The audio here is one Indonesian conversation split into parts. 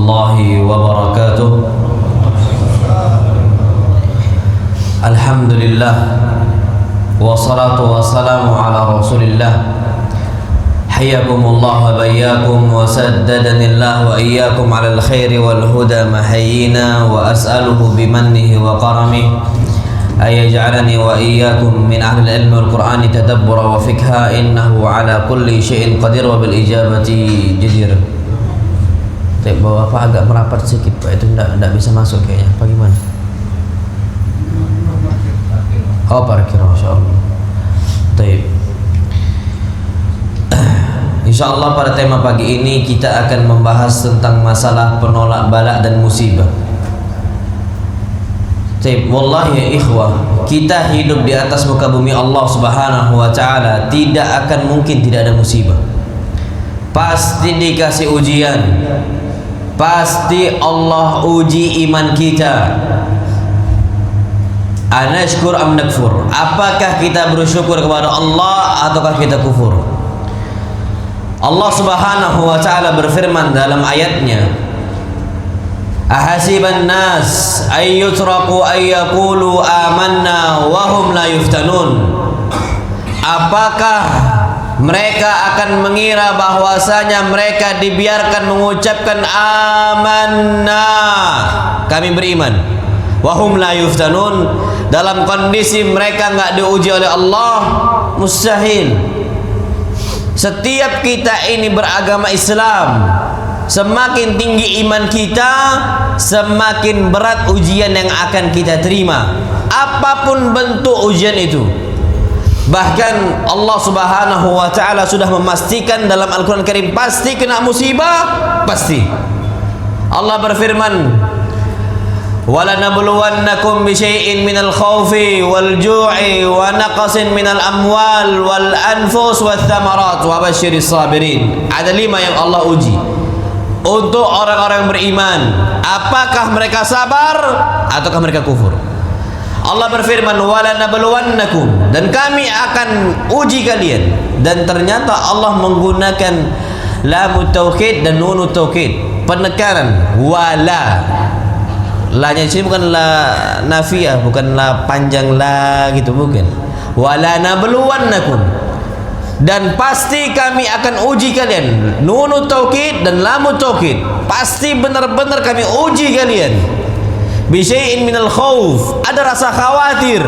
warahmatullahi wabarakatuh. Alhamdulillah, wassalatu wassalamu ala rasulillah. Hayyakumullah wa bayyakum wa saddadanillah wa iyyakum ala alkhairi wal huda mahayyina wa as'aluhu bimannihi wa karamihi ayaj'alani wa iyyakum min ahli al-ilmi wal qur'ani tadabbura wa fikha innahu ala kulli syai'in qadir wa bil ijabati jadir. Baik, Bapak agak merapat sedikit Pak, itu enggak bisa masuk kayaknya. Apa gimana? Oh, parkir, masyaallah. Baik. InsyaAllah pada tema pagi ini kita akan membahas tentang masalah penolak bala dan musibah. Wallahi ya ikhwah, kita hidup di atas muka bumi Allah subhanahu wa ta'ala, tidak akan mungkin tidak ada musibah. Pasti dikasih ujian, pasti Allah uji iman kita. Anashkur am nakfur, apakah kita bersyukur kepada Allah ataukah kita kufur? Allah subhanahu wa ta'ala berfirman dalam ayatnya, ahasiban nas ayyutraku ayyakulu amanna wahum la yuftanun. Apakah mereka akan mengira bahwasanya mereka dibiarkan mengucapkan amanna, kami beriman, wahum la yuftanun, dalam kondisi mereka enggak diuji oleh Allah? Mustahil. Setiap kita ini beragama Islam, semakin tinggi iman kita, semakin berat ujian yang akan kita terima, apapun bentuk ujian itu. Bahkan Allah subhanahu wa ta'ala sudah memastikan dalam Al-Quran Karim, pasti kena musibah, pasti. Allah berfirman, وَلَنَبْلُوَنَّكُمْ بِشَيْءٍ مِنَ الْخَوْفِ وَالْجُوعِ وَنَقَصٍ مِنَ الْأَمْوَالِ وَالْأَنْفُسِ وَالثَّمَرَاتِ وَبَشِّرِ الصَّابِرِينَ. Ada 5 yang Allah uji untuk orang-orang yang beriman. Apakah mereka sabar ataukah mereka kufur? Allah berfirman, وَلَنَبْلُوَنَّكُمْ, dan kami akan uji kalian. Dan ternyata Allah menggunakan lamut taukid dan nunut taukid, penekanan. Wala, la-nya sini bukan la nafiyah, bukan la panjang la gitu, bukan. Wala nabluwannakum, dan pasti kami akan uji kalian. Nunut taukid dan lamut taukid, pasti benar-benar kami uji kalian. Bisyai'in minal khauf, ada rasa khawatir.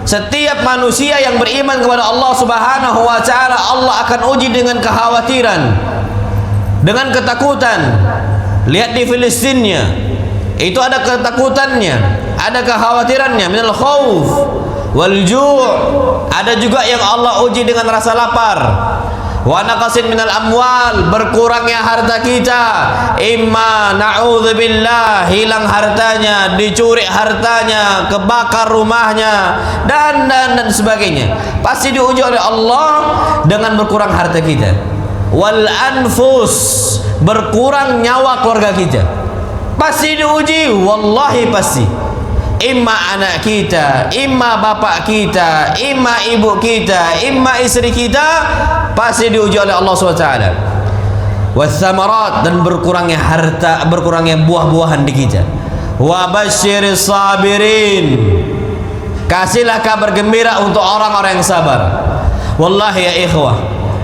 Setiap manusia yang beriman kepada Allah subhanahu wa ta'ala, Allah akan uji dengan kekhawatiran, dengan ketakutan. Lihat di Filistinnya, itu ada ketakutannya, ada kekhawatirannya, minal khauf wal ju'. Ada juga yang Allah uji dengan rasa lapar. Wa naqasin minal amwal, berkurangnya harta kita, imma na'udzubillah, hilang hartanya, dicuri hartanya, kebakar rumahnya, dan sebagainya. Pasti diuji oleh Allah dengan berkurang harta kita. Wal anfus, berkurang nyawa keluarga kita, pasti diuji, wallahi pasti. Imma anak kita, imma bapak kita, imma ibu kita, imma istri kita, pasti diuji oleh Allah SWT. Wathamarat, dan berkurangnya harta, berkurangnya buah-buahan di kita. Wa basyiris sabirin, kasihlah kabar gembira untuk orang-orang yang sabar. Wallahi ya ikhwah,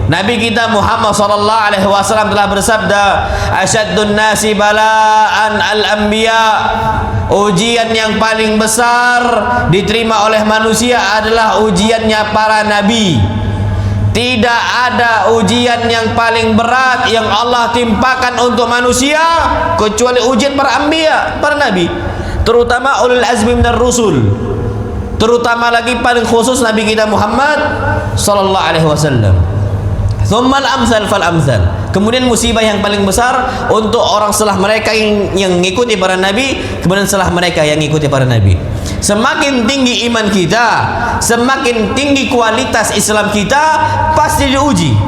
Nabi kita Muhammad sallallahu alaihi wasallam telah bersabda, asyaddun nasi bala'an al-anbiya, ujian yang paling besar diterima oleh manusia adalah ujiannya para nabi. Tidak ada ujian yang paling berat yang Allah timpakan untuk manusia kecuali ujian para anbiya, para nabi, terutama ulul azmi minar rusul, terutama lagi paling khusus Nabi kita Muhammad sallallahu alaihi wasallam. Thummal amsal fal amsal. Kemudian musibah yang paling besar untuk orang setelah mereka yang mengikuti para nabi, kemudian setelah mereka yang mengikuti para nabi. Semakin tinggi iman kita, semakin tinggi kualitas Islam kita, pasti diuji.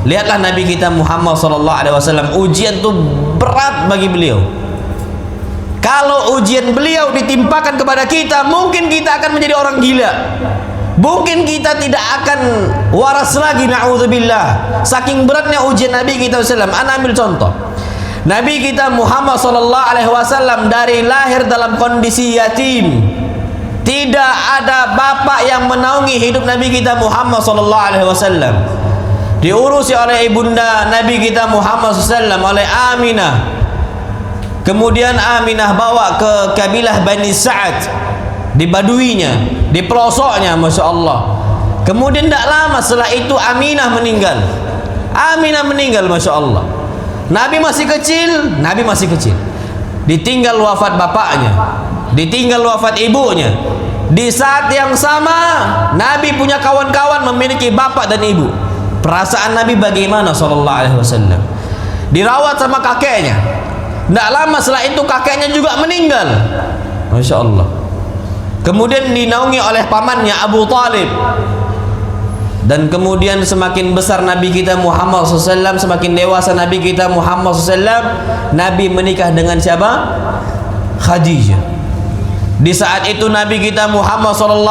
Lihatlah Nabi kita Muhammad SAW, ujian itu berat bagi beliau. Kalau ujian beliau ditimpakan kepada kita, mungkin kita akan menjadi orang gila. Mungkin kita tidak akan waras lagi, na'udzubillah. Saking beratnya ujian Nabi kita SAW. Ana ambil contoh. Nabi kita Muhammad sallallahu alaihi wasallam dari lahir dalam kondisi yatim. Tidak ada bapak yang menaungi hidup Nabi kita Muhammad sallallahu alaihi wasallam. Diurusi oleh ibunda Nabi kita Muhammad sallallahu alaihi wasallam, oleh Aminah. Kemudian Aminah bawa ke kabilah Bani Sa'ad, di baduinya, di pelosoknya, Masya Allah. Kemudian tidak lama setelah itu Aminah meninggal. Aminah meninggal, Masya Allah. Nabi masih kecil, ditinggal wafat bapaknya, ditinggal wafat ibunya. Di saat yang sama Nabi punya kawan-kawan memiliki bapak dan ibu. Perasaan Nabi bagaimana sallallahu alaihi wasallam? Dirawat sama kakeknya. Tidak lama setelah itu kakeknya juga meninggal, Masya Allah. Kemudian dinaungi oleh pamannya Abu Talib. Dan kemudian semakin besar Nabi kita Muhammad SAW, semakin dewasa Nabi kita Muhammad SAW, Nabi menikah dengan siapa? Khadijah. Di saat itu Nabi kita Muhammad SAW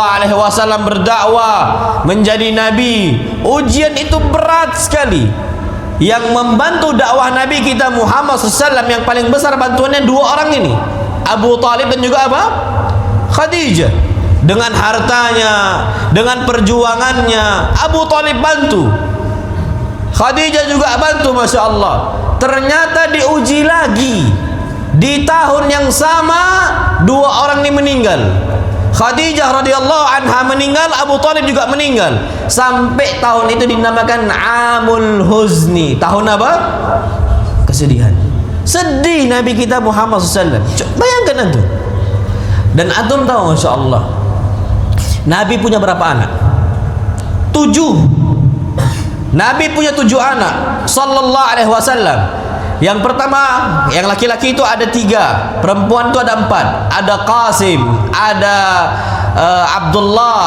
berdakwah menjadi Nabi. Ujian itu berat sekali. Yang membantu dakwah Nabi kita Muhammad SAW yang paling besar bantuannya dua orang ini, Abu Talib dan juga apa? Khadijah. Dengan hartanya, dengan perjuangannya, Abu Talib bantu, Khadijah juga bantu, Masya Allah. Ternyata diuji lagi. Di tahun yang sama dua orang ini meninggal. Khadijah radhiyallahu anha meninggal, Abu Talib juga meninggal. Sampai tahun itu dinamakan Amul Huzni. Tahun apa? Kesedihan. Sedih Nabi kita Muhammad SAW. Bayangkan antum. Dan antum tahu, Masya Allah, Nabi punya berapa anak? 7. Nabi punya 7 anak sallallahu alaihi wasallam. Yang pertama, yang laki-laki itu ada 3, perempuan itu ada 4. Ada Qasim, ada Abdullah,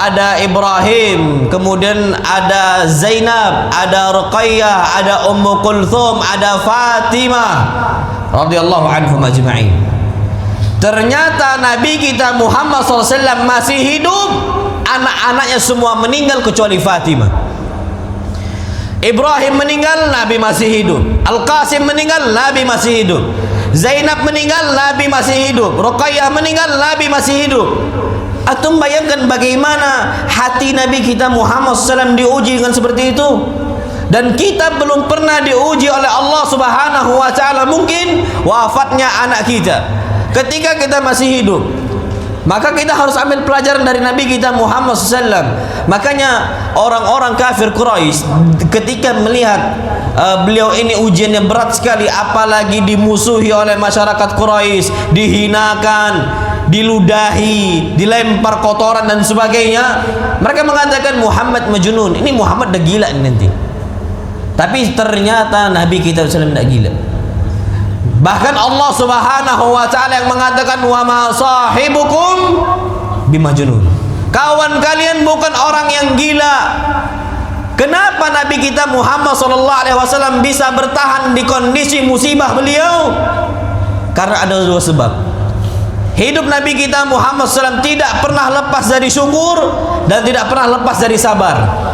ada Ibrahim, kemudian ada Zainab, ada Ruqayyah, ada Ummu Kulthum, ada Fatimah radhiyallahu anhum ajma'in. Ternyata Nabi kita Muhammad SAW masih hidup, anak-anaknya semua meninggal kecuali Fatimah. Ibrahim meninggal, Nabi masih hidup. Al-Qasim meninggal, Nabi masih hidup. Zainab meninggal, Nabi masih hidup. Ruqayyah meninggal, Nabi masih hidup. Antum bayangkan bagaimana hati Nabi kita Muhammad SAW diuji dengan seperti itu. Dan kita belum pernah diuji oleh Allah Subhanahu wa ta'ala. Mungkin wafatnya anak kita ketika kita masih hidup, maka kita harus ambil pelajaran dari Nabi kita Muhammad SAW. Makanya orang-orang kafir Quraisy ketika melihat beliau ini ujiannya berat sekali, apalagi dimusuhi oleh masyarakat Quraisy, dihinakan, diludahi, dilempar kotoran dan sebagainya, mereka mengatakan Muhammad majnun, ini Muhammad dah gila nanti. Tapi ternyata Nabi kita SAW tidak gila. Bahkan Allah Subhanahu wa ta'ala yang mengatakan wa ma sahibukum bimajnun, kawan kalian bukan orang yang gila. Kenapa Nabi kita Muhammad sallallahu alaihi wasallam bisa bertahan di kondisi musibah beliau? Karena ada 2 sebab. Hidup Nabi kita Muhammad SAW tidak pernah lepas dari syukur dan tidak pernah lepas dari sabar.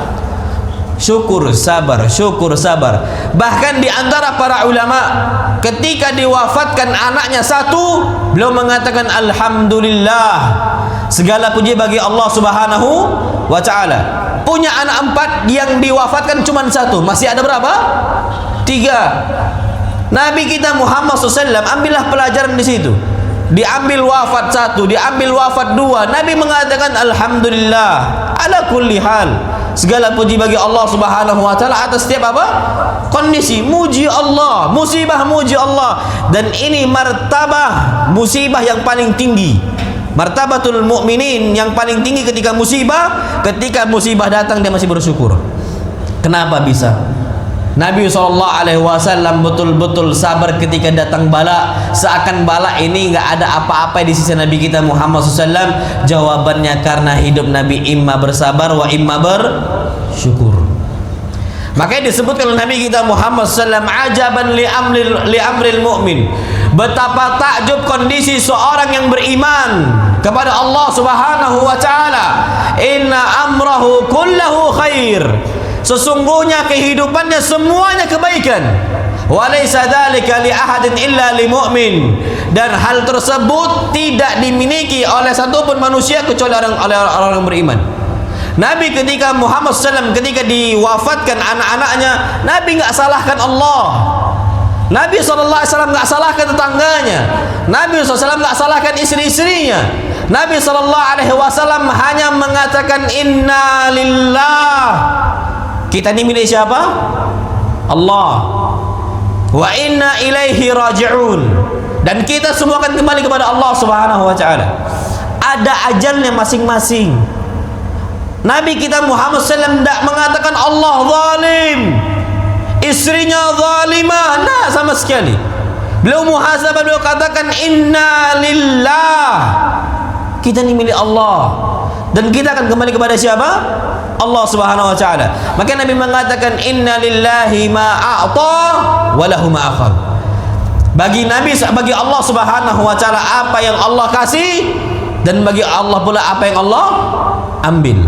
Syukur, sabar, syukur, sabar. Bahkan di antara para ulama ketika diwafatkan anaknya 1, beliau mengatakan alhamdulillah, segala puji bagi Allah Subhanahu wa ta'ala. Punya anak 4 yang diwafatkan cuma 1, masih ada berapa? 3. Nabi kita Muhammad SAW ambillah pelajaran di situ. Diambil wafat 1, diambil wafat 2, Nabi mengatakan alhamdulillah ala kulli hal. Segala puji bagi Allah Subhanahu wa ta'ala atas setiap apa? Kondisi. Muji Allah, musibah muji Allah. Dan ini martabah musibah yang paling tinggi. Martabatul mukminin yang paling tinggi ketika musibah datang dia masih bersyukur. Kenapa bisa? Nabi SAW betul-betul sabar ketika datang bala. Seakan bala ini enggak ada apa-apa di sisi Nabi kita Muhammad SAW. Jawabannya karena hidup Nabi imma bersabar wa imma bersyukur. Makanya disebutkan oleh Nabi kita Muhammad SAW, ajaban li amril mu'min, betapa takjub kondisi seorang yang beriman kepada Allah Subhanahu wa ta'ala. Inna amrahu kullahu khair, sesungguhnya kehidupannya semuanya kebaikan. wa laysa dzalika li ahadin illa li mu'min, dan hal tersebut tidak dimiliki oleh satupun manusia kecuali orang yang beriman. Nabi ketika Muhammad SAW ketika diwafatkan anak-anaknya, Nabi nggak salahkan Allah. Nabi SAW nggak salahkan tetangganya. Nabi SAW nggak salahkan istri-istrinya. Nabi SAW hanya mengatakan inna lillah. Kita ini milik siapa? Allah. Wa inna ilaihi raji'un. Dan kita semua akan kembali kepada Allah Subhanahu wa taala. Ada ajalnya masing-masing. Nabi kita Muhammad SAW tidak mengatakan Allah zalim, istrinya zalimah, nah sama sekali. Beliau muhasabah, beliau katakan inna lillah, kita ini milik Allah, dan kita akan kembali kepada siapa? Allah Subhanahu wa taala. Maka Nabi mengatakan inna lillahi ma a'ta wa lahu ma akhadh. Bagi Nabi, bagi Allah Subhanahu wa taala apa yang Allah kasih, dan bagi Allah pula apa yang Allah ambil.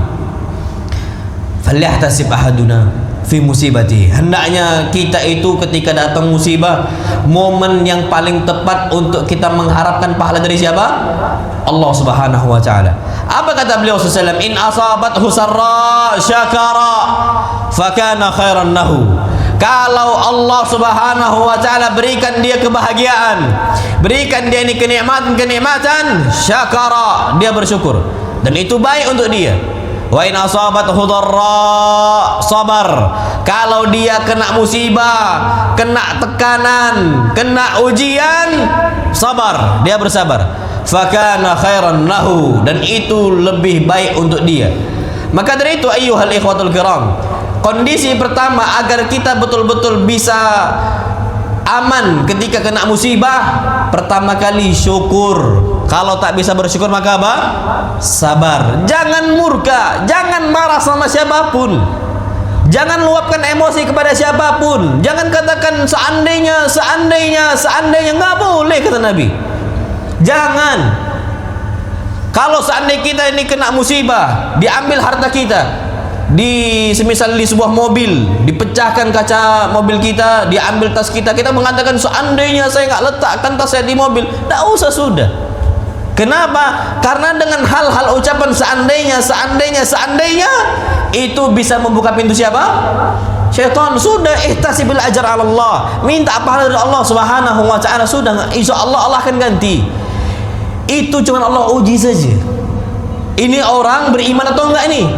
Falyahtasib ahaduna fi musibati. Hendaknya kita itu ketika datang musibah, momen yang paling tepat untuk kita mengharapkan pahala dari siapa? Allah Subhanahu wa taala. Apa kata beliau sallallahu alaihi wasallam? In asabathu sarra syakara fakana khairan lahu. Kalau Allah Subhanahu wa taala berikan dia kebahagiaan, berikan dia ini kenikmatan, syakara, dia bersyukur, dan itu baik untuk dia. Wa in asabathu dharra sabar. Kalau dia kena musibah, kena tekanan, kena ujian, sabar, dia bersabar. Fakana khairan lahu, dan itu lebih baik untuk dia. Maka dari itu ayyuhal ikhwatul kiram, kondisi pertama agar kita betul-betul bisa aman ketika kena musibah, pertama kali syukur. Kalau tak bisa bersyukur maka apa? Sabar. Jangan murka, jangan marah sama siapapun, jangan luapkan emosi kepada siapapun, jangan katakan seandainya, nggak boleh kata Nabi. Jangan. Kalau seandainya kita ini kena musibah, diambil harta kita, semisal di sebuah mobil, dipecahkan kaca mobil kita, diambil tas kita, kita mengatakan seandainya saya nggak letakkan tas saya di mobil, tidak usah, sudah. Kenapa? Karena dengan hal-hal ucapan seandainya itu bisa membuka pintu siapa? Syaitan. Sudah, ihtasibil ajar ala Allah, minta pahala dari Allah Subhanahu wa taala, sudah, insyaallah Allah akan ganti. Itu cuma Allah uji saja. Ini orang beriman atau enggak ini?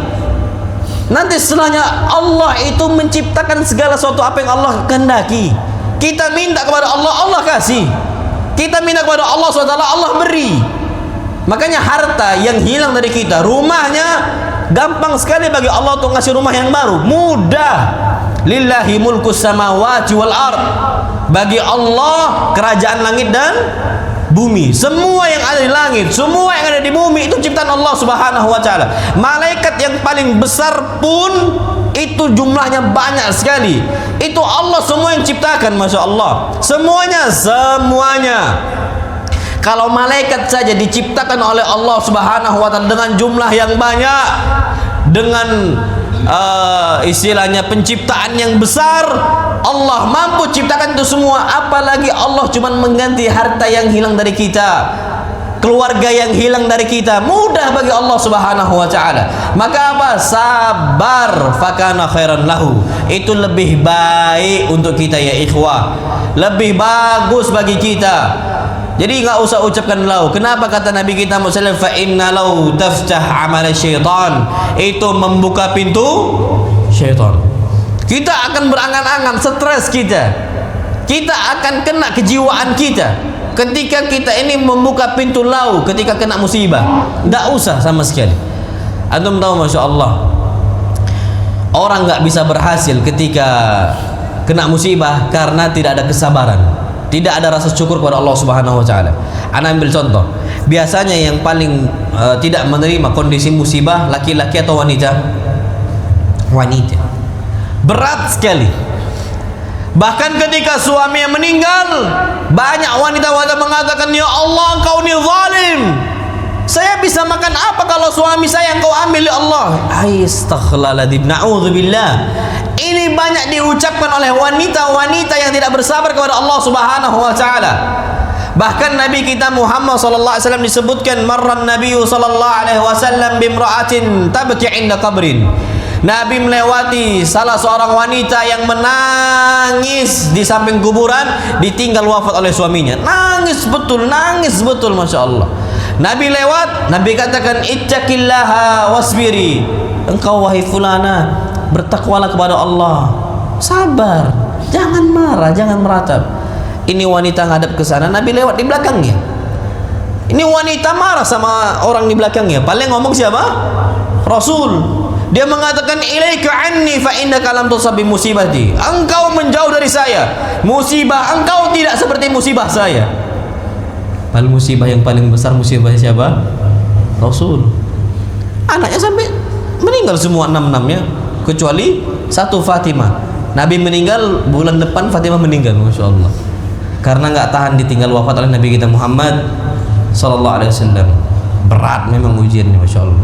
Nanti setelahnya Allah itu menciptakan segala sesuatu apa yang Allah kehendaki. Kita minta kepada Allah, Allah kasih. Kita minta kepada Allah SWT, Allah beri. Makanya harta yang hilang dari kita, rumahnya gampang sekali bagi Allah untuk ngasih rumah yang baru, mudah. Lillahi mulkus samawati wal ard. Bagi Allah kerajaan langit dan bumi. Semua yang ada di langit, semua yang ada di bumi itu ciptaan Allah Subhanahu wa taala. Malaikat yang paling besar pun itu jumlahnya banyak sekali. Itu Allah semua yang ciptakan, Masya Allah. Semuanya. Kalau malaikat saja diciptakan oleh Allah Subhanahu wa taala dengan jumlah yang banyak, dengan istilahnya penciptaan yang besar, Allah mampu ciptakan itu semua. Apalagi Allah cuma mengganti harta yang hilang dari kita, keluarga yang hilang dari kita, mudah bagi Allah Subhanahu wa taala. Maka apa? Sabar, fakana khairan lahu. Itu lebih baik untuk kita ya ikhwah, lebih bagus bagi kita. Jadi nggak usah ucapkan lau. Kenapa kata Nabi kita Muhammad SAW, fa inna lau taftah amal syaitan, itu membuka pintu syaitan. Kita akan berangan-angan, stres kita akan kena kejiwaan kita ketika kita ini membuka pintu lau ketika kena musibah. Nggak usah sama sekali. Antum tahu, Masya Allah, orang nggak bisa berhasil ketika kena musibah karena tidak ada kesabaran, tidak ada rasa syukur kepada Allah Subhanahu wa taala. Ana ambil contoh. Biasanya yang paling tidak menerima kondisi musibah laki-laki atau wanita? Wanita. Berat sekali. Bahkan ketika suami yang meninggal, banyak wanita-wanita mengatakan, "Ya Allah, Engkau ni zalim. Saya bisa makan apa kalau suami saya Engkau ambil, ya Allah?" Astaghfirullahaladzim. Na'udzubillah. Ini banyak diucapkan oleh wanita-wanita yang tidak bersabar kepada Allah Subhanahu wa taala. Bahkan Nabi kita Muhammad sallallahu alaihi wasallam disebutkan marran nabiyyu sallallahu alaihi wasallam bimra'atin tabki 'inda qabrin. Nabi melewati salah seorang wanita yang menangis di samping kuburan, ditinggal wafat oleh suaminya. Nangis betul, Masya Allah. Nabi lewat, Nabi katakan ittaqillaha wasbiri. Engkau wahai fulana, bertakwalah kepada Allah, sabar, jangan marah, jangan meratap. Ini wanita ngadap ke sana, Nabi lewat di belakangnya. Ini wanita marah sama orang di belakangnya. Paling ngomong siapa? Rasul. Dia mengatakan ilaika anni fa innaka lam tusab bi musibati. Engkau menjauh dari saya. Musibah engkau tidak seperti musibah saya. Padahal musibah yang paling besar musibah siapa? Rasul. Anaknya sampai meninggal semua 6-6-nya kecuali satu Fatimah. Nabi meninggal bulan depan, Fatimah meninggal, Masya Allah. Karena nggak tahan ditinggal wafat oleh Nabi kita Muhammad sallallahu alaihi wasallam. Berat memang ujiannya, Masya Allah.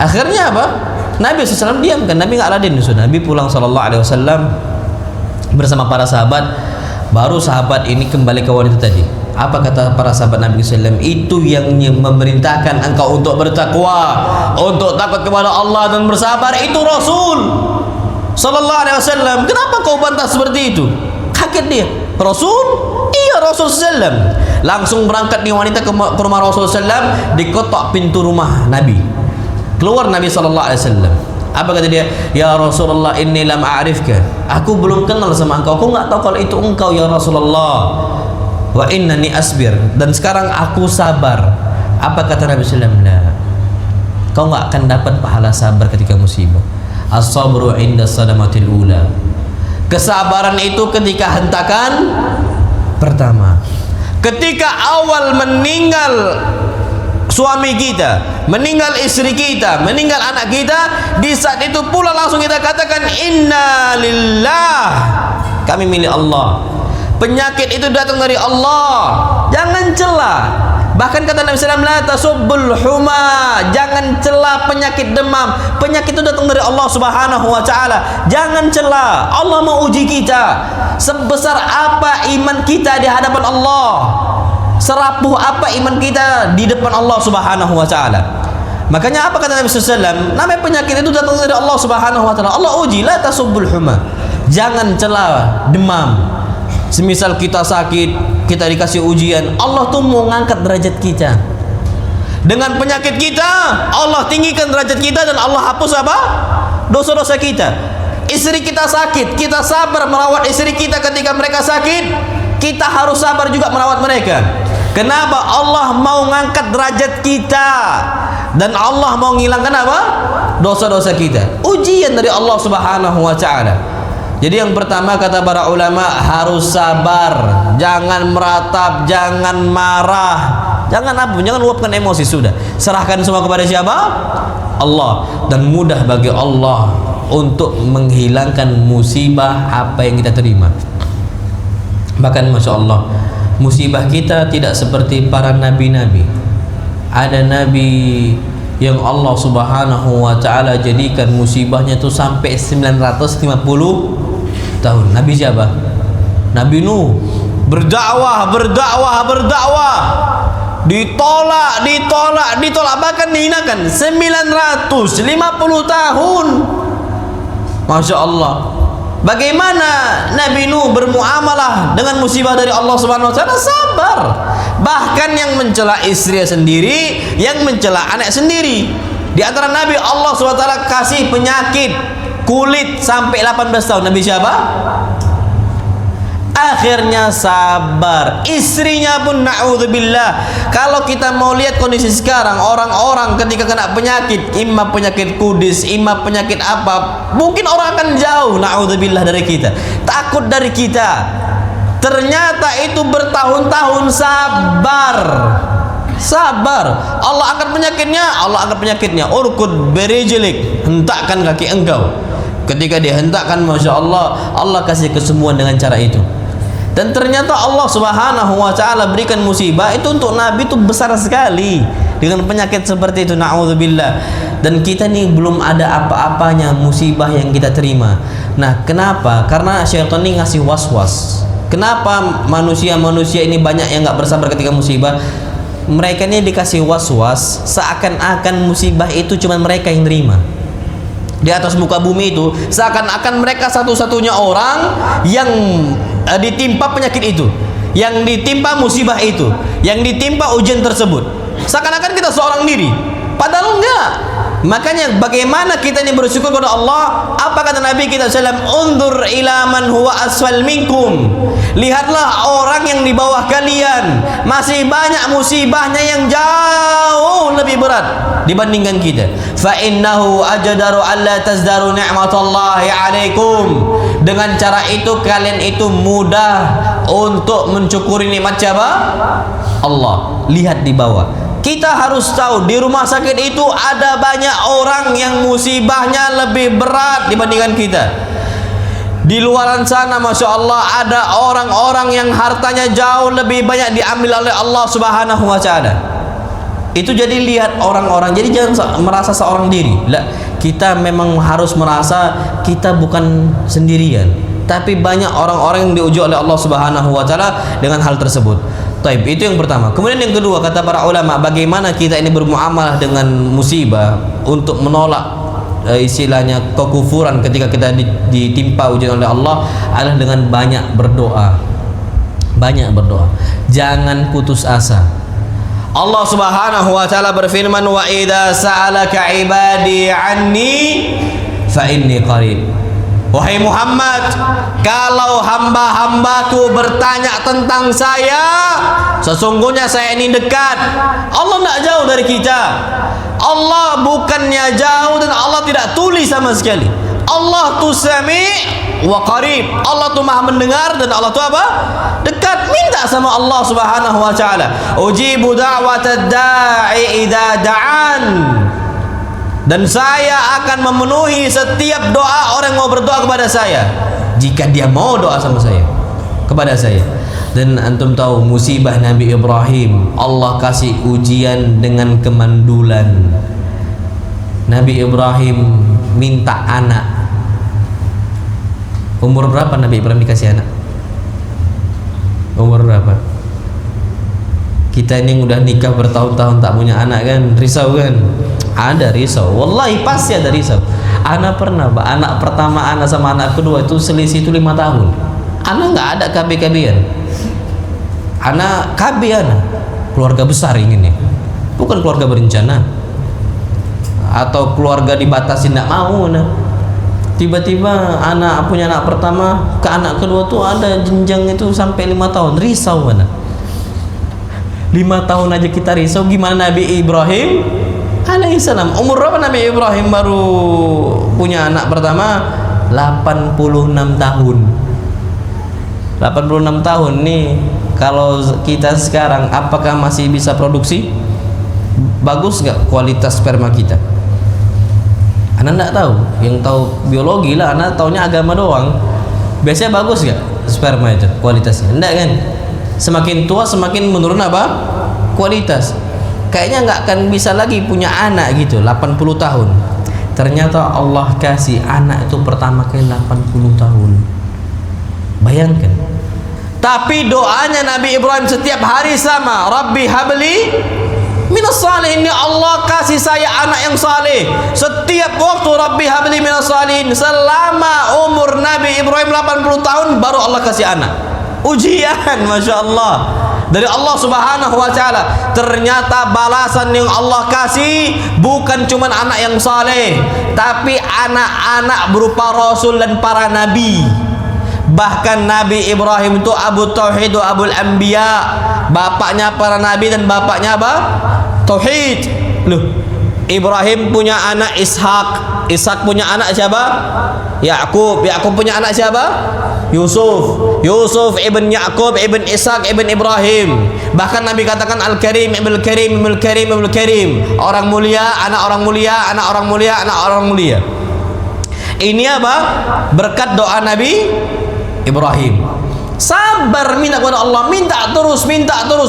Akhirnya apa? Nabi SAW diam kan, Nabi nggak laden sudah. Nabi pulang sallallahu alaihi wasallam bersama para sahabat. Baru sahabat ini kembali ke wanita tadi. Apa kata para sahabat Nabi SAW? Itu yang memerintahkan engkau untuk bertakwa, untuk takut kepada Allah dan bersabar, itu Rasul sallallahu alaihi wasallam. Kenapa kau bantah seperti itu? Kaget dia. Rasul? Iya, Rasul SAW. Langsung berangkat nih wanita ke rumah Rasul SAW, diketok pintu rumah Nabi. Keluar Nabi sallallahu alaihi wasallam. Apa kata dia? Ya Rasulullah, inni lam a'rifka. Aku belum kenal sama engkau. Aku enggak tahu kalau itu engkau ya Rasulullah. Wa innani asbir. Dan sekarang aku sabar. Apa kata Nabi sallallahu alaihi wasallam? Kau enggak akan dapat pahala sabar ketika musibah. As-sabru 'inda sadamatil ula. Kesabaran itu ketika hentakan pertama. Ketika awal meninggal suami kita, meninggal istri kita, meninggal anak kita, di saat itu pula langsung kita katakan inna lillah, kami milik Allah. Penyakit itu datang dari Allah, jangan cela. Bahkan kata Nabi SAW, la tasubbul huma, jangan cela penyakit demam. Penyakit itu datang dari Allah Subhanahu wa taala. Jangan cela. Allah mau uji kita. Sebesar apa iman kita di hadapan Allah, serapuh apa iman kita di depan Allah Subhanahu wa taala. Makanya apa kata Nabi SAW? Namanya penyakit itu datang dari Allah Subhanahu wa taala. Allah uji, la tasubbul huma. Jangan cela demam. Semisal kita sakit, kita dikasih ujian, Allah tuh mau ngangkat derajat kita. Dengan penyakit kita, Allah tinggikan derajat kita dan Allah hapus apa? Dosa-dosa kita. Istri kita sakit, kita sabar merawat istri kita ketika mereka sakit, kita harus sabar juga merawat mereka. Kenapa? Allah mau ngangkat derajat kita dan Allah mau menghilangkan apa? Dosa-dosa kita. Ujian dari Allah Subhanahu wa taala. Jadi yang pertama kata para ulama, harus sabar, jangan meratap, jangan marah, jangan apa, jangan luapkan emosi, sudah. Serahkan semua kepada siapa? Allah. Dan mudah bagi Allah untuk menghilangkan musibah apa yang kita terima. Bahkan Masya Allah, musibah kita tidak seperti para nabi-nabi. Ada nabi yang Allah Subhanahu wa taala jadikan musibahnya itu sampai 950 tahun. Nabi siapa? Nabi Nuh. Berdakwah, ditolak, bahkan dihinakan 950 tahun. Masya Allah. Bagaimana Nabi Nuh bermuamalah dengan musibah dari Allah Subhanahu wa taala? Sabar. Bahkan yang mencela istri sendiri, yang mencela anak sendiri. Di antara Nabi Allah Subhanahu wa taala kasih penyakit kulit sampai 18 tahun. Nabi siapa? Akhirnya sabar. Istrinya pun na'udzubillah. Kalau kita mau lihat kondisi sekarang, orang-orang ketika kena penyakit, imma penyakit kudis, imma penyakit apa, mungkin orang akan jauh, na'udzubillah, dari kita, takut dari kita. Ternyata itu bertahun-tahun sabar. Sabar. Allah angkat penyakitnya. Urkud berijlik, hentakkan kaki engkau. Ketika dihentakkan, Masya Allah, Allah kasih kesembuhan dengan cara itu. Dan ternyata Allah Subhanahu wa taala berikan musibah itu untuk Nabi itu besar sekali dengan penyakit seperti itu, naudzubillah. Dan kita nih belum ada apa-apanya musibah yang kita terima. Nah, kenapa? Karena syaitan ini ngasih was-was. Kenapa manusia-manusia ini banyak yang nggak bersabar ketika musibah? Mereka ini dikasih was-was seakan-akan musibah itu cuma mereka yang terima. Di atas muka bumi itu seakan-akan mereka satu-satunya orang yang ditimpa penyakit itu, yang ditimpa musibah itu, yang ditimpa ujian tersebut. Seakan-akan kita seorang diri, padahal enggak. Makanya bagaimana kita ini bersyukur kepada Allah? Apa kata Nabi kita sallam? Undur ila man huwa asfal minkum. Lihatlah orang yang di bawah kalian masih banyak musibahnya yang jauh lebih berat dibandingkan kita. Fa innahu ajdaru alla tazdaru ni'matallahi 'alaikum. Dengan cara itu kalian itu mudah untuk mencukuri nikmat siapa? Allah. Lihat di bawah. Kita harus tahu di rumah sakit itu ada banyak orang yang musibahnya lebih berat dibandingkan kita. Di luaran sana Masya Allah ada orang-orang yang hartanya jauh lebih banyak diambil oleh Allah Subhanahu wa ta'ala. Itu jadi lihat orang-orang. Jadi jangan merasa seorang diri. Lah, kita memang harus merasa kita bukan sendirian. Tapi banyak orang-orang yang diuji oleh Allah Subhanahu wa ta'ala dengan hal tersebut. Taib, itu yang pertama. Kemudian yang kedua, kata para ulama, bagaimana kita ini bermuamalah dengan musibah untuk menolak istilahnya kekufuran ketika kita ditimpa ujian oleh Allah adalah dengan banyak berdoa. Banyak berdoa. Jangan putus asa. Allah Subhanahu wa taala berfirman, "Wa idza sa'alaka 'ibadi 'anni fa inni qarib." Wahai Muhammad, kalau hamba-hambaku bertanya tentang saya, sesungguhnya saya ini dekat. Allah tidak jauh dari kita. Allah bukannya jauh dan Allah tidak tuli sama sekali. Allah tu sami' wa qarib. Allah tu maha mendengar dan Allah tu apa? Dekat. Minta sama Allah Subhanahu wa ta'ala. Ujibu da'watad da'i idza da'an. Dan saya akan memenuhi setiap doa orang yang mau berdoa kepada saya jika dia mau doa sama saya, kepada saya. Dan antum tahu musibah Nabi Ibrahim, Allah kasih ujian dengan kemandulan. Nabi Ibrahim minta anak. Umur berapa Nabi Ibrahim dikasih anak? Umur berapa? Kita ini udah nikah bertahun-tahun tak punya anak kan, risau kan? Ada risau, wallahi pasti ada risau. Anak pernah, anak pertama anak sama anak kedua itu selisih itu 5 tahun. Anak nggak ada KB-KB-an. Anak KB anak, keluarga besar inginnya, bukan keluarga berencana atau keluarga dibatasi tidak mau. Nah, tiba-tiba anak punya anak pertama ke anak kedua tuh ada jenjang itu sampai 5 tahun, risau mana? 5 tahun aja kita risau, gimana Nabi Ibrahim alaihissalam? Umur berapa Nabi Ibrahim baru punya anak pertama? 86 tahun. 86 tahun nih, kalau kita sekarang apakah masih bisa produksi? Bagus nggak kualitas sperma kita? Anak nggak tahu, yang tahu biologi lah, anak taunya agama doang. Biasanya bagus nggak sperma itu kualitasnya? Enggak kan? Semakin tua semakin menurun apa? Kualitas. Kayaknya nggak akan bisa lagi punya anak gitu 80 tahun. Ternyata Allah kasih anak itu pertama kali 80 tahun. Bayangkan. Tapi doanya Nabi Ibrahim setiap hari sama, Rabbi habli minas salihin. Ya Allah, kasih saya anak yang saleh. Setiap waktu Rabbi habli minas salihin. Selama umur Nabi Ibrahim 80 tahun baru Allah kasih anak. Ujian, Masya Allah, dari Allah Subhanahu wa ta'ala. Ternyata balasan yang Allah kasih bukan cuma anak yang saleh, tapi anak-anak berupa Rasul dan para Nabi. Bahkan Nabi Ibrahim itu Abu Tauhid wa Abul Anbiya, bapaknya para Nabi dan bapaknya apa? Tauhid. Loh, Ibrahim punya anak Ishak, Ishak punya anak siapa? Yakub, Yakub punya anak siapa? Yusuf, Yusuf ibn Yakub ibn Ishak ibn Ibrahim. Bahkan Nabi katakan Al-Karim ibn Al-Karim ibn Al-Karim ibn Al-Karim, orang mulia, anak orang mulia, anak orang mulia, anak orang mulia. Ini apa? Berkat doa Nabi Ibrahim. Sabar, minta kepada Allah, minta terus,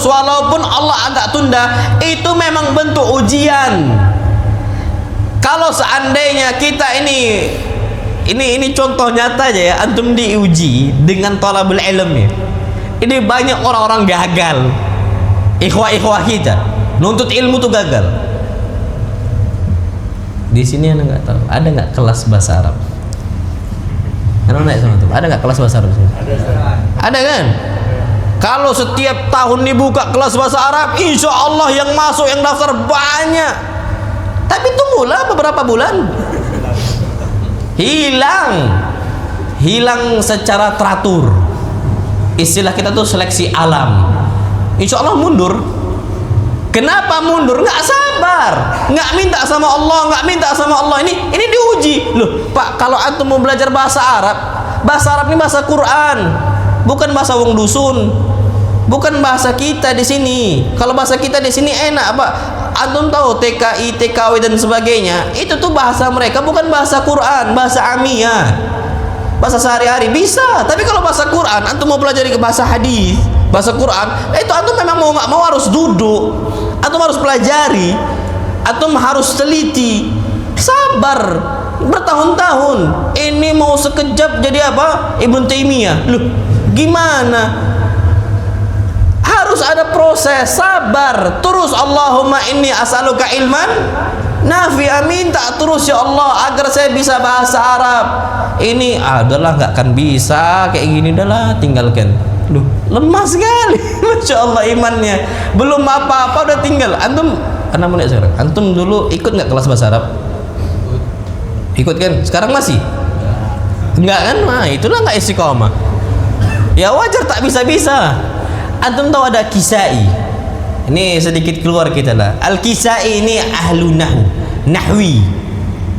walaupun Allah agak tunda, itu memang bentuk ujian. Kalau seandainya kita ini contoh nyata aja ya, antum diuji dengan talabul ilm ya. Ini banyak orang-orang gagal, ikhwah kita nuntut ilmu tuh gagal. Di sini anda nggak tahu, ada nggak kelas bahasa Arab? Anda naik sama tuh, ada nggak kelas bahasa Arab di sini? Ada kan? Kalau setiap tahun dibuka kelas bahasa Arab, insya Allah yang masuk, yang daftar banyak. Tapi tunggulah beberapa bulan, hilang secara teratur. Istilah kita tuh seleksi alam. Insya Allah mundur. Kenapa mundur? Nggak sabar, nggak minta sama Allah, Ini diuji loh, Pak. Kalau antum mau belajar bahasa Arab ini bahasa Quran, bukan bahasa wong dusun, bukan bahasa kita di sini. Kalau bahasa kita di sini enak, Pak. Antum tahu TKI, TKW dan sebagainya, itu tuh bahasa mereka, bukan bahasa Quran, bahasa amiyah, bahasa sehari-hari bisa. Tapi kalau bahasa Quran, antum mau belajar ke bahasa hadis, bahasa Quran, itu antum memang mau nggak mau harus duduk, antum harus pelajari, antum harus teliti, sabar bertahun-tahun. Ini mau sekejap jadi apa? Ibnu Taimiyah. Loh, gimana? Harus ada proses, sabar terus. Allahumma inni as'aluka ilman nafi'a, minta terus ya Allah agar saya bisa bahasa Arab. Ini adalah nggak akan bisa kayak gini, adalah tinggalkan. Duh, lemah sekali. Masya Allah imannya, belum apa-apa udah tinggal. Antum, anak mulai sekarang, antum dulu ikut nggak kelas bahasa Arab? Ikut kan? Sekarang masih? Enggak kan? Nah itulah nggak istiqomah. Ya wajar tak bisa-bisa. Antum tahu ada Kisai, ini sedikit keluar kita lah. Al-Kisai ini ahlu nahwi,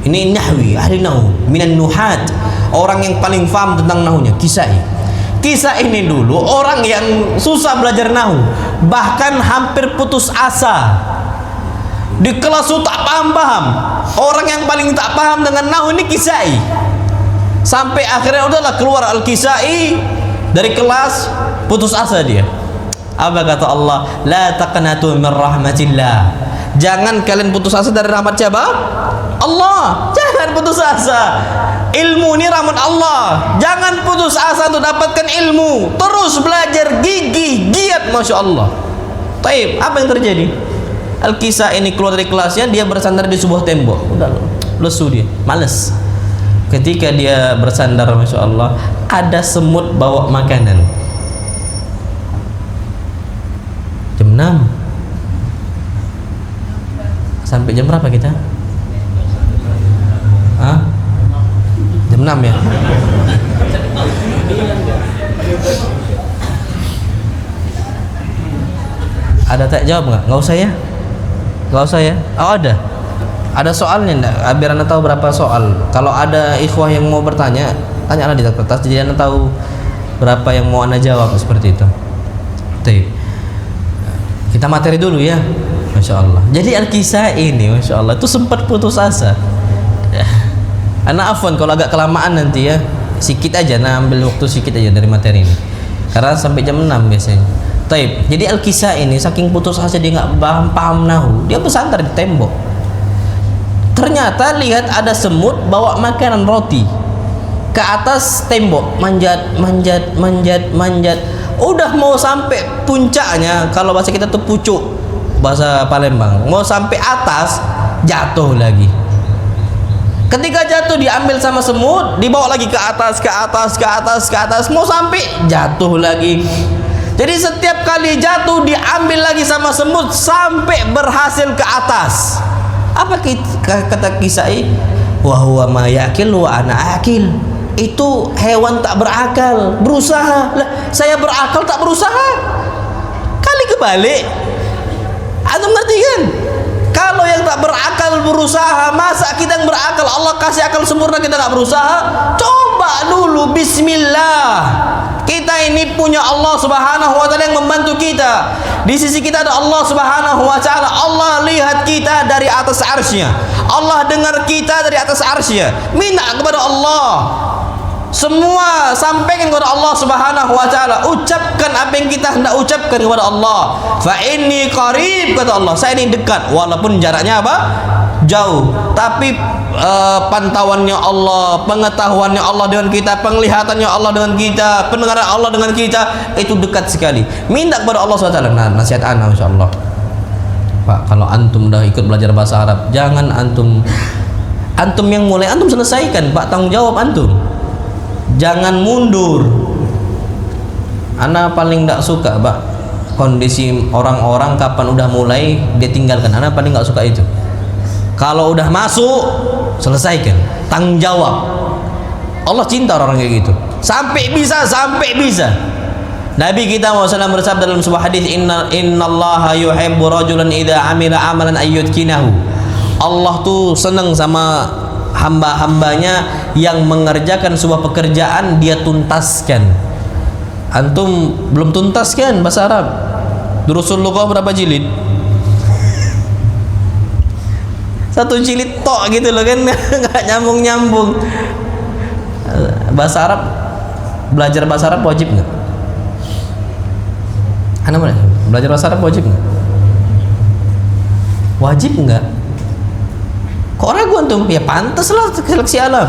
ini nahwi, ahli nahwu, minan nuhat, orang yang paling paham tentang nahunya. Kisai ini dulu orang yang susah belajar nahu, bahkan hampir putus asa. Di kelas itu tak paham-paham. Orang yang paling tak paham dengan nahu ini Kisai. Sampai akhirnya udahlah keluar Al-Kisai dari kelas, putus asa dia. Apa kata Allah? La taqnatu min rahmatillah. Jangan kalian putus asa dari rahmat siapa? Allah. Jangan putus asa. Ilmu ini rahmat Allah. Jangan putus asa untuk dapatkan ilmu. Terus belajar, gigih, giat, masya Allah. Taib, apa yang terjadi? Al-Kisah ini keluar dari kelasnya, dia bersandar di sebuah tembok. Udah lesu dia, males. Ketika dia bersandar, masya Allah, ada semut bawa makanan. Jam 6 sampai jam berapa kita? Hah? Jam 6 ya? Ada tak jawab nggak? Nggak usah ya? Nggak usah ya? Oh ada? Ada soalnya enggak? Biar anda tahu berapa soal. Kalau ada ikhwah yang mau bertanya, tanyalah di kertas, jadi anda tahu berapa yang mau anda jawab, seperti itu. Baik. Kita materi dulu ya, masya Allah. Jadi Al-Kisah ini, masya Allah, itu sempat putus asa. Anak afwan kalau agak kelamaan nanti ya, sikit aja, nah ambil waktu sikit aja dari materi ini, karena sampai jam 6 biasanya. Taib. Jadi Al-Kisah ini saking putus asa dia nggak paham nahu, dia bersandar di tembok. Ternyata lihat ada semut bawa makanan roti ke atas tembok, manjat. Udah mau sampai puncaknya, kalau bahasa kita tuh pucuk, bahasa Palembang, mau sampai atas, jatuh lagi. Ketika jatuh diambil sama semut, dibawa lagi ke atas, mau sampai jatuh lagi. Jadi setiap kali jatuh diambil lagi sama semut sampai berhasil ke atas. Apa kata Kisai? Wa huwa ma yakil wa ana akil. Itu hewan tak berakal, berusaha. Lah, saya berakal tak berusaha. Kali kebalik. Antum ngerti kan? Kalau yang tak berakal berusaha, masa kita yang berakal Allah kasih akal sempurna kita nggak berusaha? Coba dulu, bismillah. Kita ini punya Allah Subhanahu wa taala yang membantu kita. Di sisi kita ada Allah Subhanahu wa taala. Allah lihat kita dari atas arsy-Nya. Allah dengar kita dari atas arsy-Nya. Minta kepada Allah. Semua sampaikan kepada Allah Subhanahu wa taala. Ucapkan apa yang kita hendak ucapkan kepada Allah. Fa inni qarib, kata Allah, saya ini dekat walaupun jaraknya apa? Jauh. Tapi pantauannya Allah, pengetahuannya Allah dengan kita, penglihatannya Allah dengan kita, pendengaran Allah dengan kita itu dekat sekali. Minta kepada Allah SWT. Nah, nasihat ana insyaallah. Pak, kalau antum udah ikut belajar bahasa Arab, jangan antum yang mulai, antum selesaikan, Pak, tanggung jawab antum. Jangan mundur. Ana paling tidak suka, Pak, kondisi orang-orang kapan udah mulai dia tinggalkan. Ana paling nggak suka itu. Kalau udah masuk, selesaikan, tanggung jawab. Allah cinta orang kayak gitu. Sampai bisa. Nabi kita SAW bersabda dalam sebuah hadis, innallaha yuhibbu rajulan idza amila amalan ayyutkinahu. Allah tuh senang sama hamba-hambanya yang mengerjakan sebuah pekerjaan dia tuntaskan. Antum belum tuntaskan bahasa Arab. Durusul lughah berapa jilid? Satu jilid tok gitu loh kan. Nggak nyambung. Bahasa Arab, belajar bahasa Arab wajib nggak? Anda mana? Belajar bahasa Arab wajib nggak? Wajib nggak? Kok ragu antum? Ya pantas lah seleksi alam.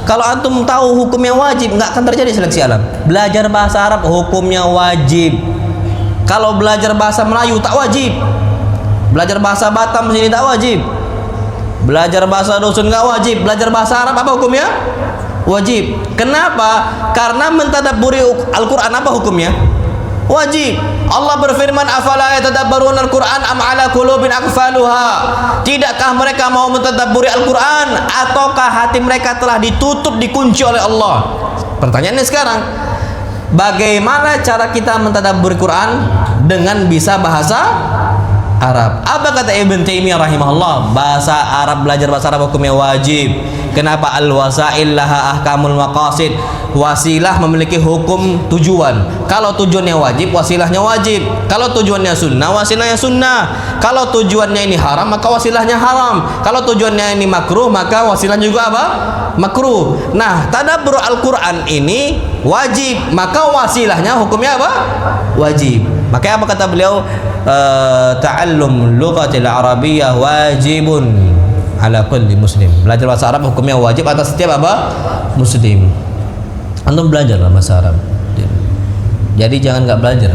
Kalau antum tahu hukumnya wajib, nggak akan terjadi seleksi alam. Belajar bahasa Arab hukumnya wajib. Kalau belajar bahasa Melayu tak wajib. Belajar bahasa Batam sini tak wajib. Belajar bahasa dusun nggak wajib. Belajar bahasa Arab apa hukumnya? Wajib. Kenapa? Karena mentadabburi Al-Quran apa hukumnya? Wajib. Allah berfirman, afala yatadabbaruna al-Quran am ala qulubin aqfaluha. Tidakkah mereka mau mentadabburi Al-Quran ataukah hati mereka telah ditutup, dikunci oleh Allah? Pertanyaannya sekarang, bagaimana cara kita mentadabburi Quran dengan bisa bahasa Arab? Apa kata Ibn Taimiyah rahimahullah? Bahasa Arab, belajar bahasa Arab hukumnya wajib. Kenapa? Al-wasail laha ahkamul maqasid. Wasilah memiliki hukum tujuan. Kalau tujuannya wajib, wasilahnya wajib. Kalau tujuannya sunnah, wasilahnya sunnah. Kalau tujuannya ini haram, maka wasilahnya haram. Kalau tujuannya ini makruh, maka wasilahnya juga apa? Makruh. Nah, tadabbur Al-Quran ini wajib, maka wasilahnya hukumnya apa? Wajib. Makanya apa kata beliau? Ta'allum lughatil arabiyyah wajibun ala kulli muslim. Belajar bahasa Arab hukumnya wajib atas setiap apa? Muslim. Antum belajarlah bahasa Arab. Jadi jangan nggak belajar,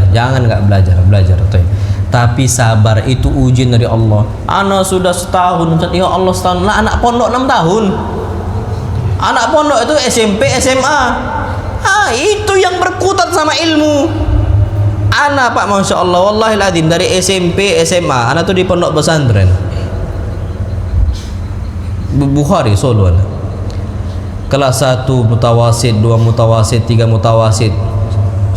belajar. Tapi sabar itu ujian dari Allah. Ana sudah setahun, ya Allah setahun. Lah anak pondok 6 tahun. Anak pondok itu SMP, SMA. Itu yang berkutat sama ilmu. Ana Pak, masya Allah, wallahil adzim, dari SMP, SMA, ana tuh di pondok pesantren Bukhari Solo. Kelas 1 mutawasid, 2 mutawasid, 3 mutawasid,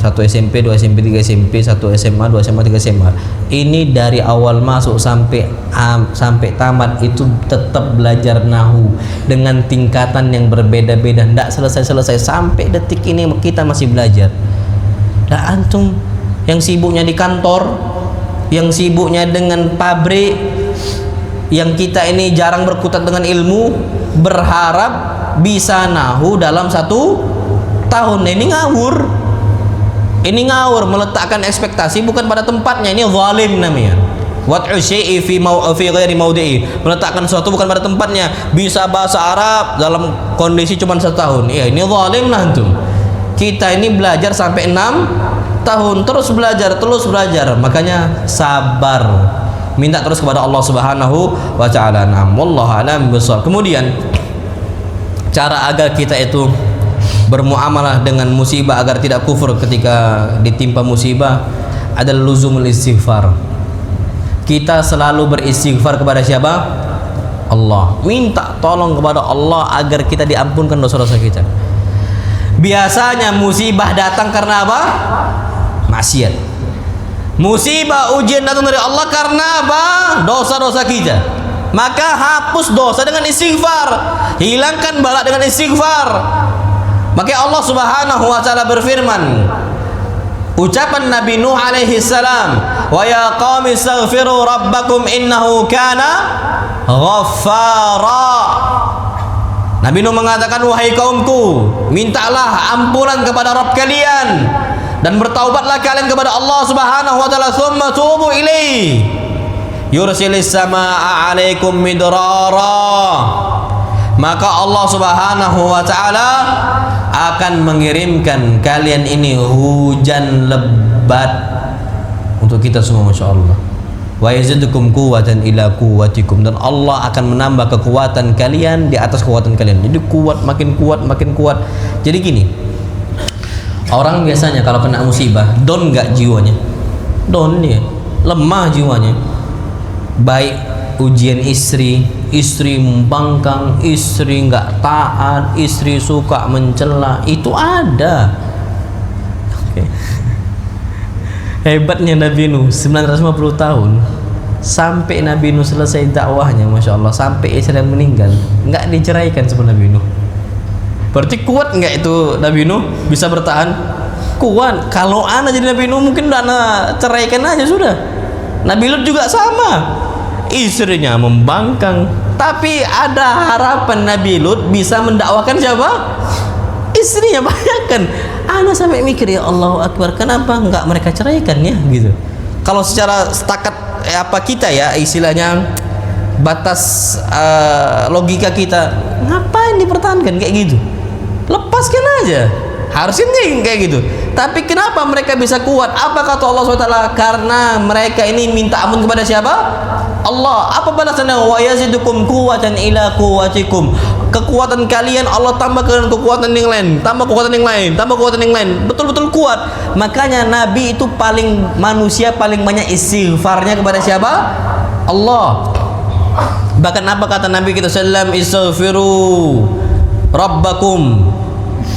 1 SMP, 2 SMP, 3 SMP, 1 SMA, 2 SMA, 3 SMA. Ini dari awal masuk sampai tamat itu tetap belajar nahu dengan tingkatan yang berbeda-beda, tidak selesai sampai detik ini kita masih belajar. Nah, antum yang sibuknya di kantor, yang sibuknya dengan pabrik, yang kita ini jarang berkutat dengan ilmu, berharap bisa nahu dalam 1 tahun. Ini ngawur, meletakkan ekspektasi bukan pada tempatnya. Ini zalim namanya. Wad'u syai'i fi ghairi mawdi'i. Meletakkan sesuatu bukan pada tempatnya. Bisa bahasa Arab dalam kondisi cuma 1 tahun. Ya, ini zalim lah antum. Kita ini belajar sampai 6 tahun, terus belajar. Makanya sabar. Minta terus kepada Allah Subhanahu wa taala. Wallahu a'lam bishawab. Kemudian cara agar kita itu bermuamalah dengan musibah agar tidak kufur ketika ditimpa musibah adalah luzumul istighfar. Kita selalu beristighfar kepada siapa? Allah. Minta tolong kepada Allah agar kita diampunkan dosa-dosa kita. Biasanya musibah datang karena apa? Maksiat. Musibah ujian datang dari Allah karena apa? Dosa-dosa kita. Maka hapus dosa dengan istighfar, hilangkan bala dengan istighfar. Maka Allah Subhanahu wa taala berfirman, ucapan Nabi Nuh alaihi salam, wa ya qaumi astaghfiru rabbakum innahu kana ghaffara. Nabi Nuh mengatakan, wahai kaumku, mintalah ampunan kepada Rabb kalian dan bertaubatlah kalian kepada Allah Subhanahu wa taala, tsumma tubu ilaihi yursilis samaa'a 'alaikum midrara. Maka Allah Subhanahu wa taala akan mengirimkan kalian ini hujan lebat untuk kita semua, masyaallah. Wa yazidukum quwwatan ila quwwatikum, dan Allah akan menambah kekuatan kalian di atas kekuatan kalian. Jadi kuat, makin kuat, makin kuat. Jadi gini, orang biasanya kalau kena musibah down nggak jiwanya? Down dia, lemah jiwanya. Baik ujian istri membangkang, istri nggak taat, istri suka mencela, itu ada. Okay. Hebatnya Nabi Nuh 950 tahun, sampai Nabi Nuh selesai dakwahnya, masya Allah, sampai istri meninggal nggak diceraikan sama Nabi Nuh. Berarti kuat nggak itu Nabi Nuh bisa bertahan? Kuat. Kalau ana jadi Nabi Nuh mungkin udah ana ceraikan aja sudah. Nabi Lut juga sama, istrinya membangkang, tapi ada harapan Nabi Lut bisa mendakwakan siapa? Istrinya. Bayangkan, ana sampai mikir, ya Allahu Akbar, kenapa enggak mereka ceraikan ya gitu. Kalau secara setakat apa kita ya, istilahnya batas logika kita, ngapain dipertahankan kayak gitu? Lepaskan aja, harusnya kayak gitu. Tapi kenapa mereka bisa kuat? Apa kata Allah SWT? Karena mereka ini minta ampun kepada siapa? Allah. Apa balasannya? Wa yazidukum quwwatan ila quwwatikum. Kekuatan kalian Allah tambah dengan kekuatan yang lain, tambah kekuatan yang lain, tambah kekuatan yang lain. Betul-betul kuat. Makanya Nabi itu manusia paling banyak istighfarnya kepada siapa? Allah. Bahkan apa kata Nabi kita sallam, istaghfiru rabbakum,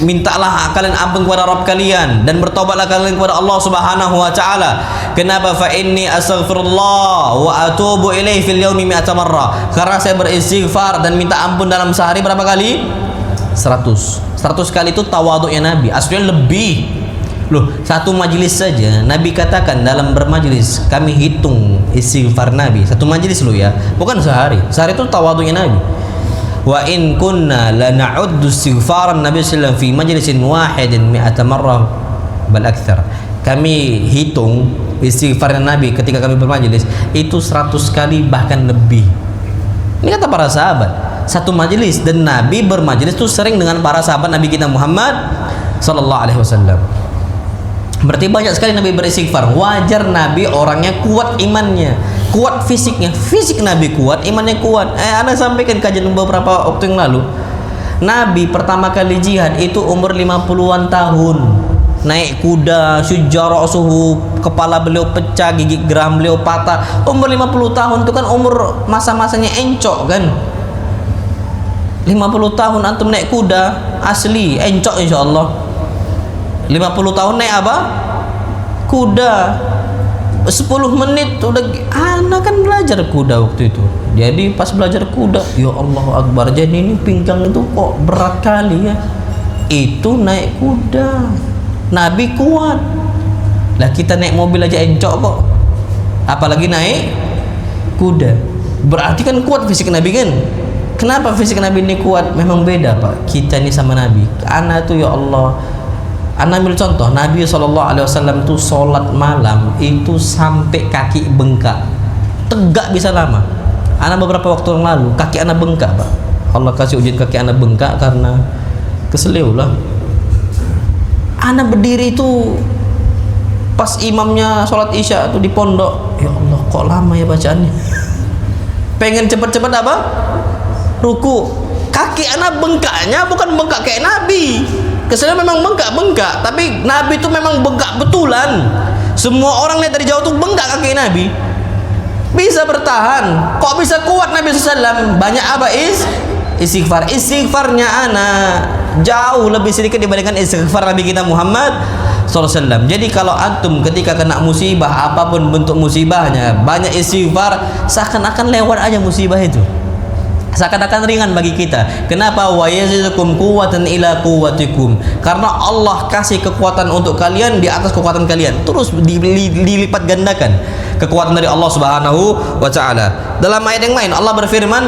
mintalah kalian ampun kepada Rabb kalian dan bertobatlah kalian kepada Allah Subhanahu wa taala. Kenapa? Fa inni astaghfirullah wa atubu ilaihi fil yaumi mi'ata marrah. Karena saya beristighfar dan minta ampun dalam sehari berapa kali? 100 kali. Itu tawadhu'nya Nabi. Aslinya lebih. Loh, satu majelis saja Nabi katakan dalam bermajelis kami hitung istighfar Nabi. Satu majelis lo ya, bukan sehari. Sehari itu tawadhu'nya Nabi. Wa in kunna la na'uddu istighfaran Nabi sallallahu alaihi wasallam fi majlisin wahidin mi'ata marrah bal akthar. Kami hitung istighfarnya Nabi ketika kami bermajelis itu 100 kali bahkan lebih. Ini kata para sahabat. Satu majelis, dan Nabi bermajelis itu sering dengan para sahabat Nabi kita Muhammad sallallahu alaihi wasallam. Berarti banyak sekali Nabi beristighfar. Wajar, Nabi orangnya kuat imannya, kuat fisiknya. Fisik Nabi kuat, imannya kuat. Anda sampaikan kajian beberapa waktu yang lalu, Nabi pertama kali jihad itu umur 50-an tahun. Naik kuda, syujara suhu, kepala beliau pecah, gigi geram beliau patah. Umur 50 tahun itu kan umur masa-masanya encok kan. 50 tahun antum naik kuda, asli encok insyaallah. 50 tahun naik apa? Kuda. 10 menit udah. Anak kan belajar kuda waktu itu. Jadi pas belajar kuda, ya Allah Akbar, jadi ini pinggang itu kok berat kali ya. Itu naik kuda. Nabi kuat. Lah kita naik mobil aja encok kok, apalagi naik kuda. Berarti kan kuat fisik Nabi kan. Kenapa fisik Nabi ini kuat? Memang beda Pak kita ini sama Nabi. Anak tuh ya Allah, Anda ambil contoh Nabi SAW tuh sholat malam itu sampai kaki bengkak, tegak bisa lama. Anak beberapa waktu yang lalu kaki anak bengkak Pak. Allah kasih ujian kaki anak bengkak karena keseleo lah. Anak berdiri itu pas imamnya sholat isya tuh di pondok, ya Allah kok lama ya bacaannya. Pengen cepet-cepet apa? Ruku. Kaki anak bengkaknya bukan bengkak kayak Nabi. Kesannya memang bengkak, tapi Nabi itu memang bengkak betulan. Semua orang lihat dari jauh tuh bengkak kaki Nabi. Bisa bertahan. Kok bisa kuat Nabi SAW? Banyak apa? Istighfar. Istighfarnya anak jauh lebih sedikit dibandingkan istighfar Nabi kita Muhammad SAW. Jadi kalau antum ketika kena musibah, apapun bentuk musibahnya, banyak istighfar, seakan-akan lewat aja musibah itu, seakan-akan ringan bagi kita. Kenapa? Wa yazidukum quwwatan ila quwwatikum. Karena Allah kasih kekuatan untuk kalian di atas kekuatan kalian, terus dilipat gandakan. kekuatan dari Allah Subhanahu wa taala. Dalam ayat yang lain Allah berfirman,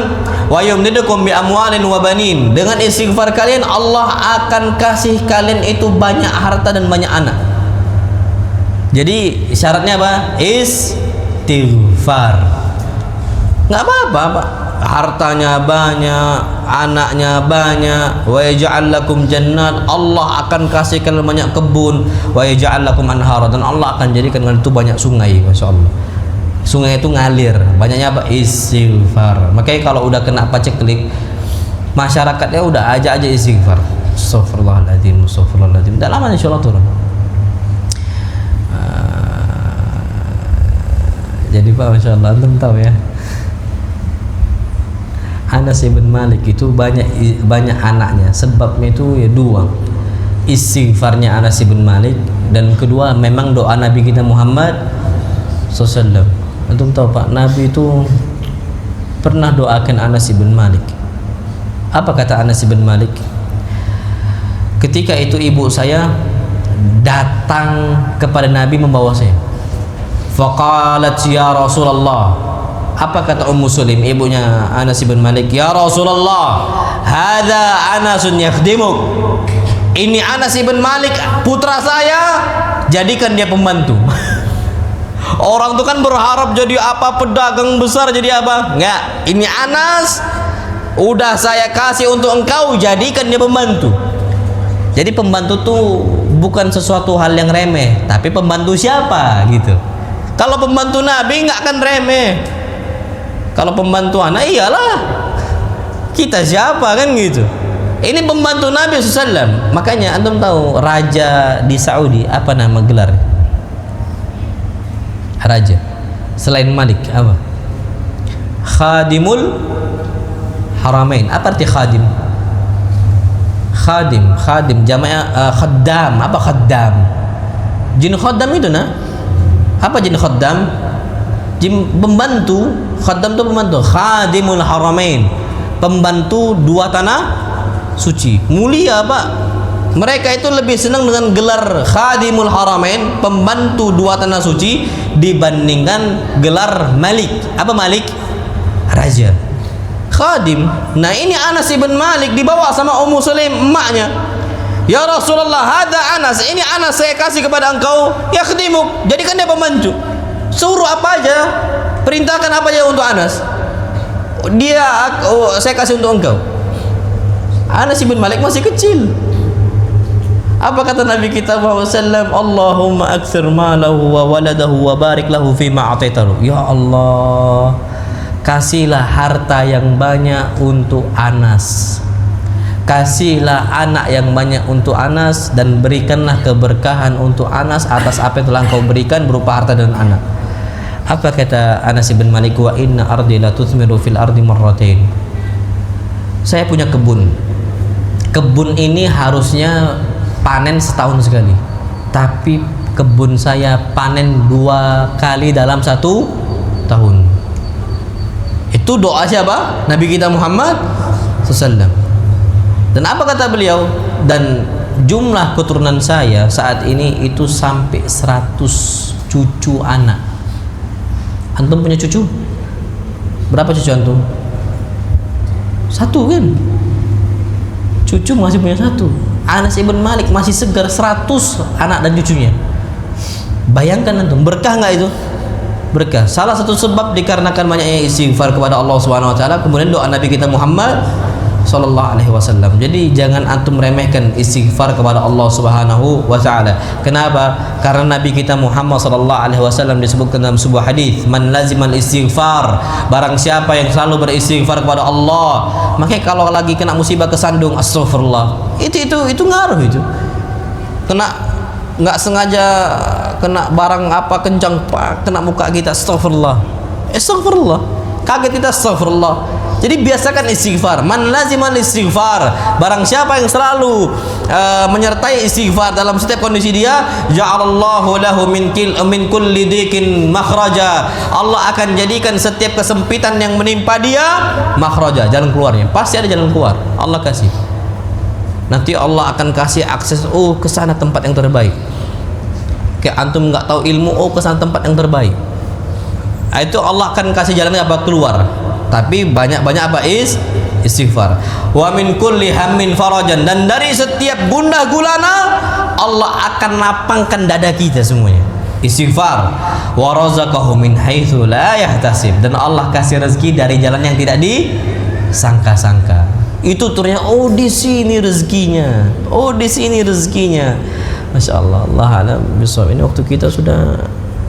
"Wa yumdidukum bi amwalin wa banin." Dengan istighfar kalian Allah akan kasih kalian itu banyak harta dan banyak anak. Jadi syaratnya apa? Istighfar. Nggak apa-apa, Pak. Hartanya banyak, anaknya banyak, wa yaj'al lakum jannat, Allah akan kasih kalian banyak kebun, wa yaj'al lakum anhara, dan Allah akan jadikan kalian itu banyak sungai, Masya Allah. Sungai itu ngalir, banyaknya apa? Istighfar. Makanya kalau udah kena paceklik, masyarakatnya udah aja istighfar. Astagfirullahaladzim, astagfirullahaladzim. Udah lama insya Allah turun. Jadi Pak, Masya Allah, antum tahu ya, Anas bin Malik itu banyak anaknya. Sebabnya itu ya dua, istighfarnya Anas bin Malik, dan kedua memang doa Nabi kita Muhammad SAW. Antum tahu Pak, Nabi itu pernah doakan Anas bin Malik. Apa kata Anas bin Malik? Ketika itu ibu saya datang kepada Nabi membawa saya. Faqalat ya Rasulullah. Apa kata Ummu Sulaim, ibunya Anas bin Malik? Ya Rasulullah, hadza Anasun yakhdimuk. Ini Anas bin Malik, putra saya, jadikan dia pembantu. Orang tuh kan berharap jadi apa, pedagang besar, jadi apa? Enggak, ini Anas udah saya kasih untuk engkau, jadikan dia pembantu. Jadi pembantu tuh bukan sesuatu hal yang remeh, tapi pembantu siapa gitu. Kalau pembantu Nabi nggak akan remeh. Kalau pembantu anak, iyalah, kita siapa kan gitu. Ini pembantu Nabi SAW. Makanya antum tahu raja di Saudi apa nama gelar raja selain Malik? Apa? Khadimul Haramain. Apa arti khadim? Khadim jamaah khaddam. Apa khaddam? Jin khaddam itu nah. Apa jin khaddam? Jin pembantu. Khaddam itu pembantu. Khadimul Haramain, pembantu dua tanah suci. Mulia Pak. Mereka itu lebih senang dengan gelar Khadimul Haramain, pembantu dua tanah suci, dibandingkan gelar Malik. Apa Malik? Raja. Khadim. Nah ini Anas bin Malik dibawa sama Ummu Sulaim, emaknya. Ya Rasulullah, hadza Anas, ini Anas saya kasih kepada engkau, yakhdimuk, jadikan dia pembantu. Suruh apa aja, perintahkan apa aja untuk Anas, saya kasih untuk engkau. Anas bin Malik masih kecil. Apa kata Nabi kita Muhammad SAW? Allahumma aktsir malahu wa waladahu wa barik lahu fima ataitahu. Ya Allah, kasihlah harta yang banyak untuk Anas, kasihlah anak yang banyak untuk Anas, dan berikanlah keberkahan untuk Anas atas apa yang telah engkau berikan berupa harta dan anak. Apa kata Anas bin Malik? Wa inna ardi la tuthmiru fil ardi marratain. Saya punya kebun. Kebun ini harusnya panen setahun sekali, tapi kebun saya panen 2 kali dalam 1 tahun. Itu doa siapa? Nabi kita Muhammad SAW. Dan apa kata beliau? Dan jumlah keturunan saya saat ini itu sampai 100 cucu anak. Antum punya cucu? Berapa cucu antum? 1 kan? Cucu masih punya 1. Anas bin Malik masih segar, 100 anak dan cucunya. Bayangkan antum, berkah nggak itu? Berkah. Salah satu sebab dikarenakan banyaknya istighfar kepada Allah Subhanahu wa taala, kemudian doa Nabi kita Muhammad sallallahu alaihi wasallam. Jadi jangan antum remehkan istighfar kepada Allah Subhanahu wa taala. Kenapa? Karena Nabi kita Muhammad sallallahu alaihi wasallam disebutkan dalam sebuah hadis, man lazimal istighfar, barang siapa yang selalu beristighfar kepada Allah, makanya kalau lagi kena musibah kesandung, astagfirullah. Itu ngaruh itu. Kena nggak sengaja kena barang apa kencang, kena muka kita, astagfirullah. Astagfirullah. Kaget kita, astagfirullah. Jadi biasakan istighfar. Man lazimal istighfar, barang siapa yang selalu menyertai istighfar dalam setiap kondisi dia, ja'alallahu lahu min kulli dhiqin makhraja. Allah akan jadikan setiap kesempitan yang menimpa dia makhraja, jalan keluarnya. Pasti ada jalan keluar. Allah kasih. Nanti Allah akan kasih akses, ke sana tempat yang terbaik. Kayak antum nggak tahu ilmu, ke sana tempat yang terbaik. Itu Allah akan kasih jalan apa? Keluar. Tapi banyak-banyak apa? Istighfar. Wa min kulli hammin farajan, dan dari setiap gundah gulana Allah akan lapangkan dada kita semuanya. Istighfar. Wa razaqahu min haitsu la yahtasib, dan Allah kasih rezeki dari jalan yang tidak disangka-sangka. Itu turunnya, oh di sini rezekinya, oh di sini rezekinya. Masya Allah. Allah alam bisawab. Ini waktu kita sudah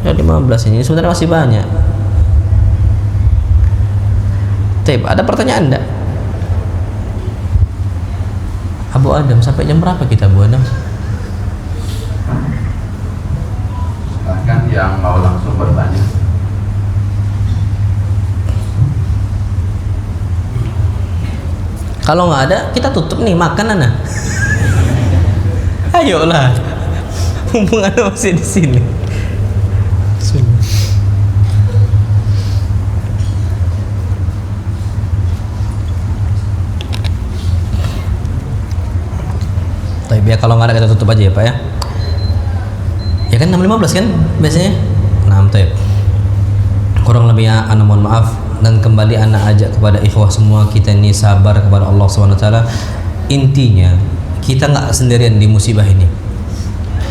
ya 15 ini, sebenarnya masih banyak. Tep, ada pertanyaan enggak? Abu Adam, sampai jam berapa kita Abu Adam? Bahkan yang mau langsung bertanya. Kalau nggak ada, kita tutup nih, makan Ana. Ayolah, mumpung Ana masih di sini. Tapi ya kalau nggak ada kita tutup aja ya Pak ya. Ya kan 6.15 kan biasanya. 6 Taib. Kurang lebihnya Ana mohon maaf, dan kembali Ana ajak kepada ikhwah semua, kita ini sabar kepada Allah SWT. Intinya kita nggak sendirian di musibah ini.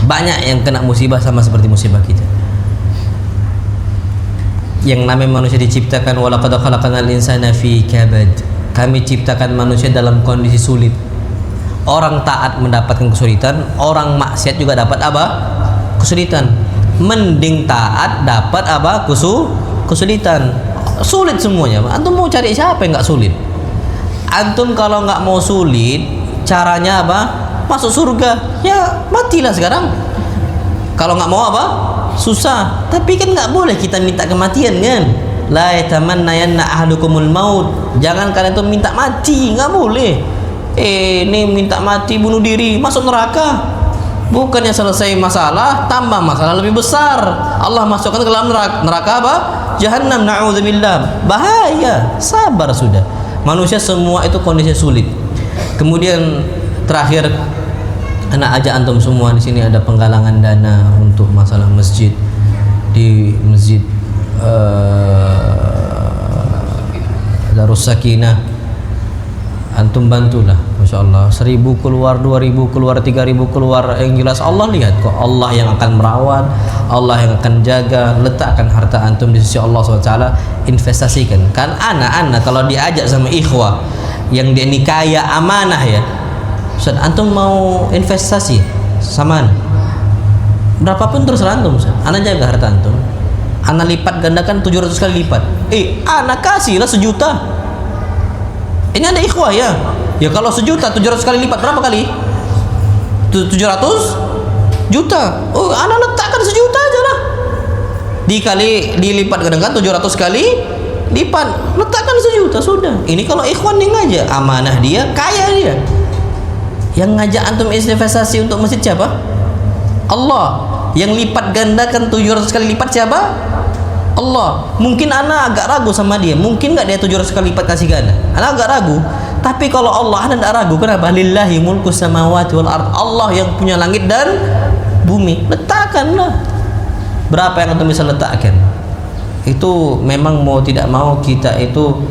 Banyak yang kena musibah sama seperti musibah kita. Yang namanya manusia diciptakan, walaqad khalaqnal insana fi kabad. Kami ciptakan manusia dalam kondisi sulit. Orang taat mendapatkan kesulitan, orang maksiat juga dapat apa? Kesulitan. Mending taat dapat apa? Kesulitan. Sulit semuanya. Antum mau cari siapa yang nggak sulit? Antum kalau nggak mau sulit, caranya apa? Masuk surga. Ya matilah sekarang. Kalau nggak mau apa? Susah. Tapi kan nggak boleh kita minta kematian kan? La yatamannayanna ahadukumul maut. Jangan kalian tuh minta mati, nggak boleh. Ini minta mati, bunuh diri, masuk neraka. Bukannya selesai masalah, tambah masalah lebih besar. Allah masukkan ke dalam neraka apa? Jahannam, na'udzubillah. Bahaya. Sabar sudah. Manusia semua itu kondisi sulit. Kemudian terakhir, anak ajak antum semua di sini ada penggalangan dana untuk masalah masjid di masjid Darus Sakinah. Antum bantulah, Masya Allah. 1.000 keluar, 2.000 keluar, 3.000 keluar, yang jelas Allah lihat kok. Allah yang akan merawat, Allah yang akan jaga. Letakkan harta antum di sisi Allah SWT, investasikan. Kan anak-anak kalau diajak sama ikhwah yang dia ini kaya amanah ya, Ustaz, antum mau investasi sama anak, berapapun terserah antum, Ustaz. Anak jaga harta antum, anak lipat gandakan 700 kali lipat. Anak kasihlah 1 juta. Ini ada ikhwah ya. Ya kalau 1 juta 700 kali lipat berapa kali? 700 juta. Oh, anak letakkan 1 juta aja lah. Dilipat kadang-kadang 700 kali lipat, letakkan 1 juta sudah. Ini kalau ikhwan yang ngajak, amanah dia, kaya dia. Yang ngajak antum investasi untuk masjid siapa? Allah. Yang lipat gandakan 700 kali lipat siapa? Allah. Mungkin anak agak ragu sama dia, mungkin nggak dia 700 kali lipat kasih ganda, anak agak ragu. Tapi kalau Allah, anak tidak ragu. Kenapa? Lillahi mulku samawati wal ard. Allah yang punya langit dan bumi. Letakkanlah. Berapa yang antum bisa letakkan? Itu memang mau tidak mau kita itu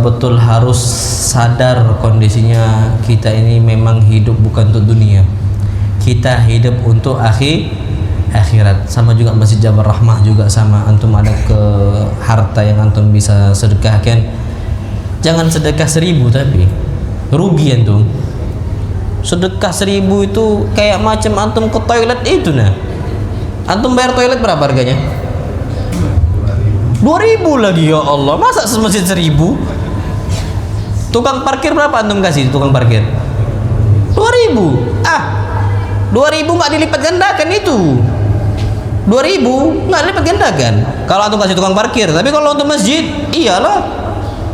betul harus sadar kondisinya. Kita ini memang hidup bukan untuk dunia, kita hidup untuk akhirat. Sama juga Masjid Jabal Rahmah juga sama. Antum ada ke harta yang antum bisa sedekahkan, jangan sedekah 1.000 tapi rugi antum. Sedekah 1.000 itu kayak macam antum ke toilet itu nah. Antum bayar toilet berapa harganya? 2.000 lagi, ya Allah. Masa semasjid 1.000? Tukang parkir berapa antum kasih tukang parkir? 2.000. 2.000 nggak dilipat gandakan itu. 2.000 nggak dilipat gandakan kalau antum kasih tukang parkir. Tapi kalau untuk masjid, iyalah.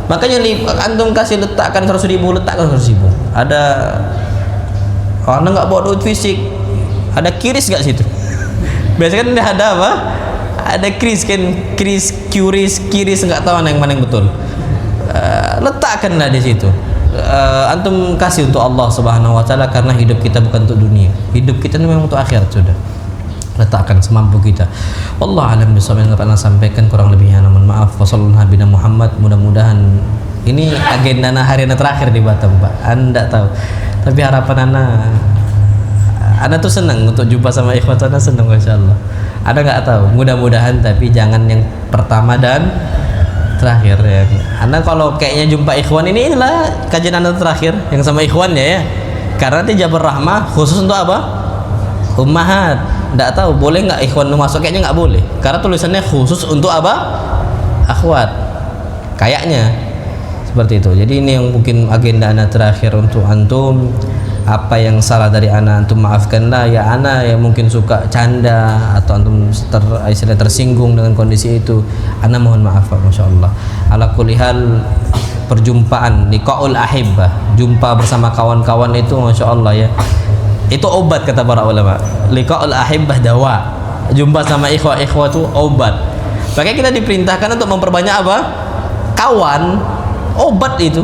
Makanya antum kasih letakkan 100.000, letakkan 100.000. Ada anda nggak bawa duit fisik, ada kiris nggak situ? Biasanya kan ada apa? Ada kiris kan, kiris nggak tahu yang mana yang betul. Letakkanlah di situ. Antum kasih untuk Allah Subhanahu wa taala, karena hidup kita bukan untuk dunia. Hidup kita ini memang untuk akhirat sudah. letakkan semampu kita. Allah alam bisawab, yang pernah sampaikan kurang lebihnya mohon maaf. Wassallallahu Nabi Muhammad. Mudah-mudahan ini agenda hari terakhir di Batam, Pak. Anda tahu. Tapi harapan Anda tuh senang untuk jumpa sama ikhwan, Anda senang, Masya Allah. Anda nggak tahu, mudah-mudahan, tapi jangan yang pertama dan terakhir ya. Anda kalau kayaknya jumpa ikhwan inilah kajian Anda terakhir yang sama ikhwannya ya. Karena nanti Jabal Rahmah khusus untuk apa? Ummahat. Nggak tahu boleh nggak ikhwan masuk, kayaknya nggak boleh. Karena tulisannya khusus untuk apa? Akhwat. Kayaknya seperti itu. Jadi ini yang mungkin agenda Anda terakhir untuk antum. Apa yang salah dari ana antum maafkanlah ya. Ana yang mungkin suka canda atau antum tersinggung dengan kondisi itu, ana mohon maaf Pak. Masya Allah. Ala kulli hal, perjumpaan liqaul ahibbah, jumpa bersama kawan-kawan itu Masya Allah ya, itu obat kata para ulama. Liqaul ahibbah dawa, jumpa sama ikhwah-ikhwah itu obat. Makanya kita diperintahkan untuk memperbanyak apa? Kawan. Obat itu.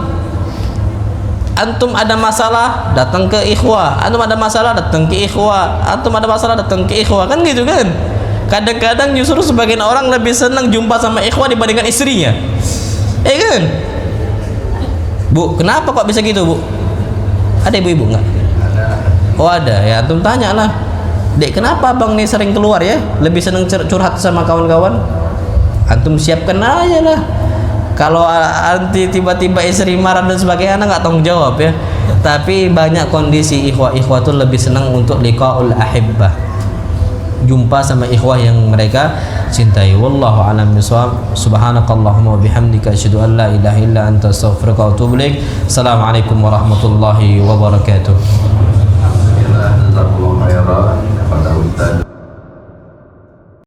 Antum ada masalah datang ke ikhwah, antum ada masalah datang ke ikhwah, antum ada masalah datang ke ikhwah, kan gitu kan. Kadang-kadang justru sebagian orang lebih senang jumpa sama ikhwah dibandingkan istrinya, kan? Bu, kenapa kok bisa gitu, Bu? Ada ibu-ibu nggak? Oh ada ya, antum tanya lah, Dek, kenapa abang nih sering keluar ya, lebih senang curhat sama kawan-kawan? Antum siapkan aja lah. Kalau anti tiba-tiba istri marah dan sebagainya, anak nggak tanggung jawab ya. Tapi banyak kondisi ikhwah tuh lebih senang untuk liqaul ahibbah, jumpa sama ikhwah yang mereka cintai. Wallahu a'lam bishawab. Subhanakallahumma wa bihamdika asyhadu an la ilaha illa anta astaghfiruka wa atubu ilaik. Assalamualaikum warahmatullahi wabarakatuh. Alhamdulillah, jazakumullah khairan kepada Ustaz.